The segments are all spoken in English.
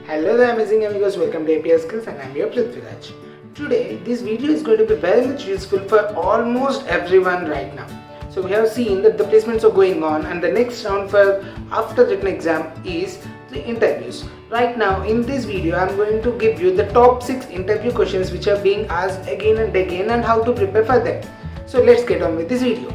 Hello there amazing amigos, welcome to API Skills and I am your Prithviraj. Today this video is going to be very much useful for almost everyone right now. So we have seen that the placements are going on and the next round for after written exam is the interviews. Right now in this video I am going to give you the top 6 interview questions which are being asked again and again and how to prepare for them. So let's get on with this video.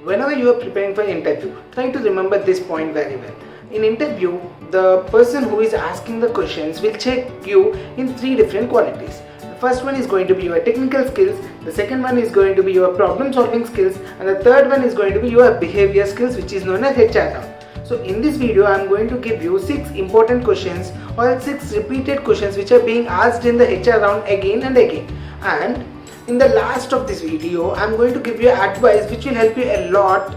Whenever you are preparing for an interview, try to remember this point very well. In interview, the person who is asking the questions will check you in 3 different qualities. The first one is going to be your technical skills, the second one is going to be your problem solving skills, and the third one is going to be your behavior skills, which is known as HR round. So in this video, I am going to give you 6 important questions or 6 repeated questions which are being asked in the HR round again and again. And in the last of this video, I am going to give you advice which will help you a lot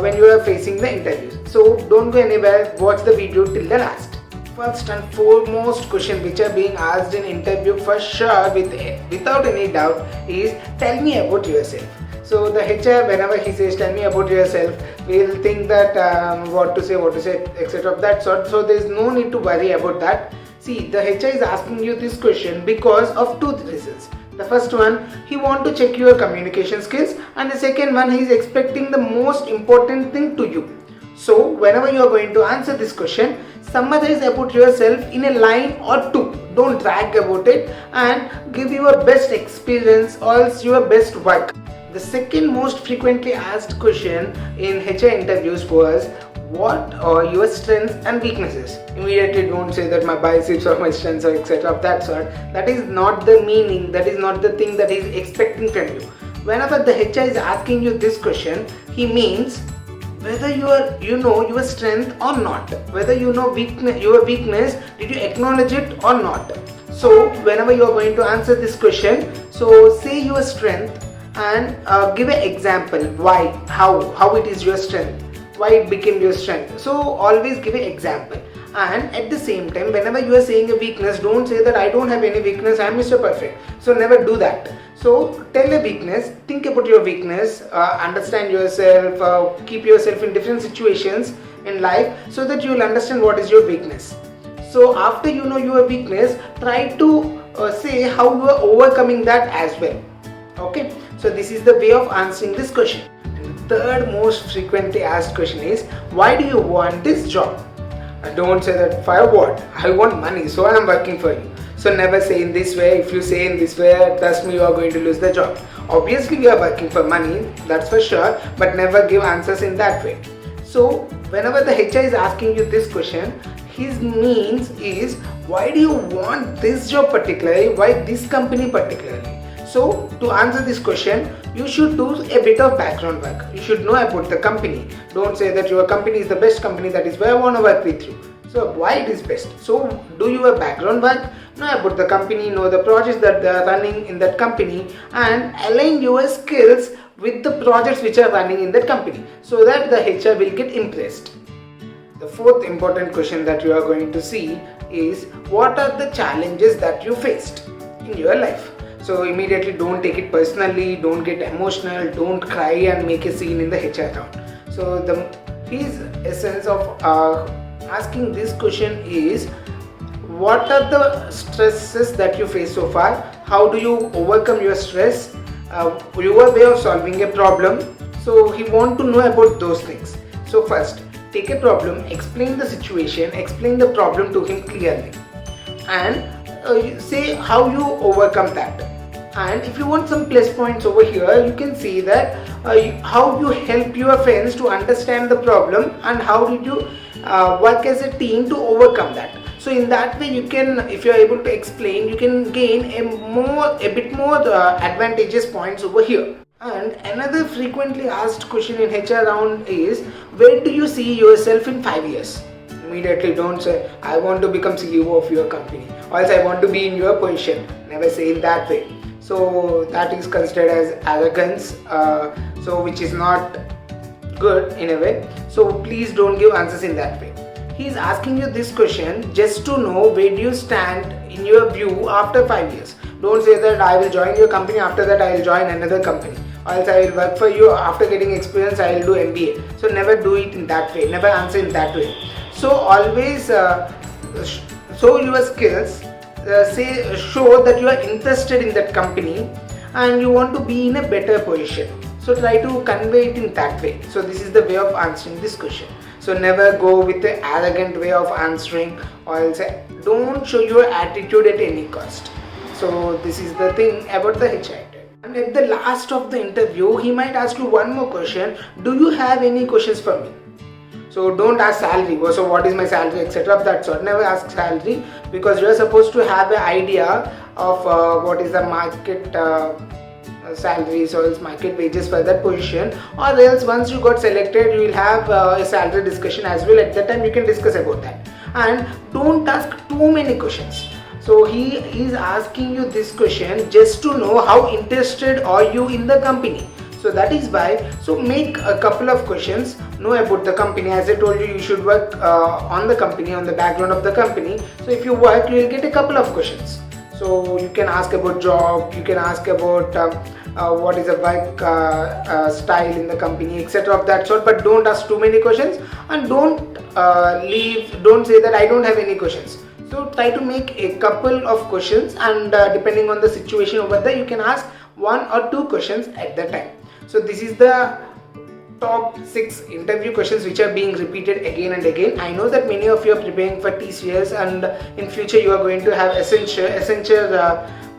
when you are facing the interviews. So don't go anywhere, watch the video till the last. First and foremost question which are being asked in interview for sure without any doubt is tell me about yourself. So the HR, whenever he says tell me about yourself, will think that what to say, etc. of that sort. So there is no need to worry about that. See, the HR is asking you this question because of 2 reasons. The first one, he want to check your communication skills, and the second one, he is expecting the most important thing to you. So whenever you are going to answer this question, summarize about yourself in a line or 2. Don't drag about it and give your best experience or else your best work. The second most frequently asked question in HR interviews was what are your strengths and weaknesses. Immediately don't say that my biceps or my strengths or etc. of that sort. That is not the meaning, that is not the thing that he is expecting from you. Whenever the HR is asking you this question, he means whether you know your strength or not, whether you know your weakness, did you acknowledge it or not. So whenever you are going to answer this question, so say your strength and give an example why, how it is your strength, why it became your strength. So always give an example. And at the same time, whenever you are saying a weakness, don't say that I don't have any weakness, I am Mr. Perfect. So never do that. So tell a weakness, think about your weakness, understand yourself, keep yourself in different situations in life so that you will understand what is your weakness. So after you know your weakness, try to say how you are overcoming that as well. Okay, so this is the way of answering this question. Third most frequently asked question is why do you want this job? Don't say that for what? I want money, so I am working for you. So never say in this way. If you say in this way, trust me, you are going to lose the job. Obviously we are working for money, that's for sure, but never give answers in that way. So whenever the HR is asking you this question, his means is why do you want this job particularly, why this company particularly. So to answer this question, you should do a bit of background work. You should know about the company. Don't say that your company is the best company, that is why I want to work with you. So why it is best? So do your background work, know about the company, know the projects that they are running in that company and align your skills with the projects which are running in that company so that the HR will get impressed. The fourth important question that you are going to see is what are the challenges that you faced in your life? So immediately don't take it personally, don't get emotional, don't cry and make a scene in the HR round. So his essence of asking this question is what are the stresses that you face so far, how do you overcome your stress, your way of solving a problem. So he want to know about those things. So first, take a problem, explain the situation, explain the problem to him clearly and say how you overcome that. And if you want some plus points over here, you can see that how you help your friends to understand the problem and how did you work as a team to overcome that. So in that way you can, if you are able to explain, you can gain a bit more advantageous points over here. And another frequently asked question in HR round is where do you see yourself in 5 years? Immediately don't say I want to become CEO of your company or else I want to be in your position. Never say in that way. So that is considered as arrogance, so which is not good in a way. So please don't give answers in that way. He is asking you this question just to know where do you stand in your view after 5 years. Don't say that I will join your company, after that I will join another company. or else I will work for you, after getting experience I will do MBA. So never do it in that way, never answer in that way. So always show your skills, show that you are interested in that company and you want to be in a better position. So try to convey it in that way. So this is the way of answering this question. So never go with the arrogant way of answering, or else don't show your attitude at any cost. So this is the thing about the HR. And at the last of the interview, he might ask you one more question. Do you have any questions for me? So don't ask salary. So what is my salary, etc. of that sort. Never ask salary, because you are supposed to have an idea of what is the market salaries or else market wages for that position, or else once you got selected you will have a salary discussion as well. At that time you can discuss about that. And don't ask too many questions. So he is asking you this question just to know how interested are you in the company. So that is why, so make a couple of questions, know about the company. As I told you, you should work on the company, on the background of the company. So if you work, you will get a couple of questions. So you can ask about job, you can ask about what is the work style in the company, etc. of that sort. But don't ask too many questions, and don't say that I don't have any questions. So try to make a couple of questions, and depending on the situation over there, you can ask 1 or 2 questions at the time. So this is the top 6 interview questions which are being repeated again and again. I know that many of you are preparing for TCS, and in future you are going to have Accenture.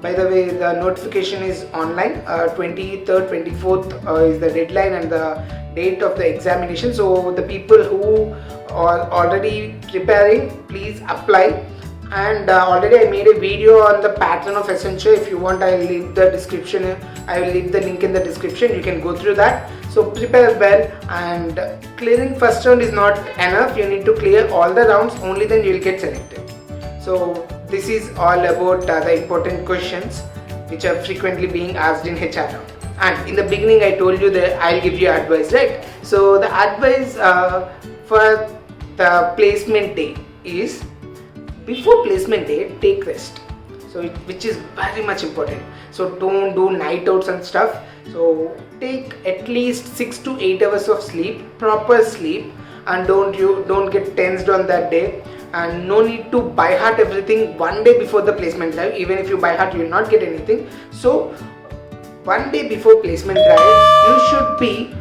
By the way, the notification is online. 23rd, 24th is the deadline and the date of the examination. So the people who are already preparing, please apply. And already I made a video on the pattern of Accenture. If you want, I will leave the description. I will leave the link in the description. You can go through that. So prepare well, and clearing first round is not enough. You need to clear all the rounds. Only then you will get selected. So this is all about the important questions which are frequently being asked in HR round. And in the beginning I told you that I'll give you advice, right? So the advice for the placement day is, before placement day, take rest. So which is very much important. So don't do night outs and stuff. So take at least 6 to 8 hours of sleep, proper sleep, and don't get tensed on that day. And no need to by heart everything one day before the placement drive. Even if you by heart, you will not get anything. So one day before placement drive, you should be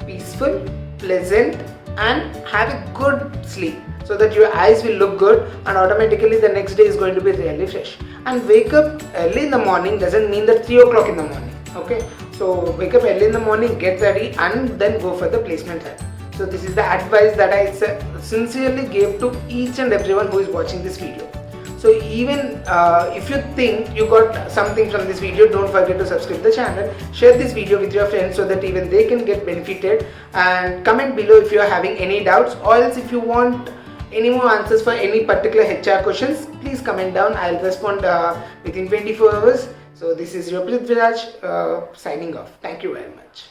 peaceful, pleasant, and have a good sleep, so that your eyes will look good, and automatically the next day is going to be really fresh. And wake up early in the morning doesn't mean that 3 o'clock in the morning. Okay, so wake up early in the morning, get ready, and then go for the placement drive. So this is the advice that I sincerely gave to each and everyone who is watching this video. So even if you think you got something from this video, don't forget to subscribe the channel, share this video with your friends so that even they can get benefited, and comment below if you are having any doubts, or else if you want any more answers for any particular HR questions, please comment down. I'll respond within 24 hours. So this is your Prithviraj signing off. Thank you very much.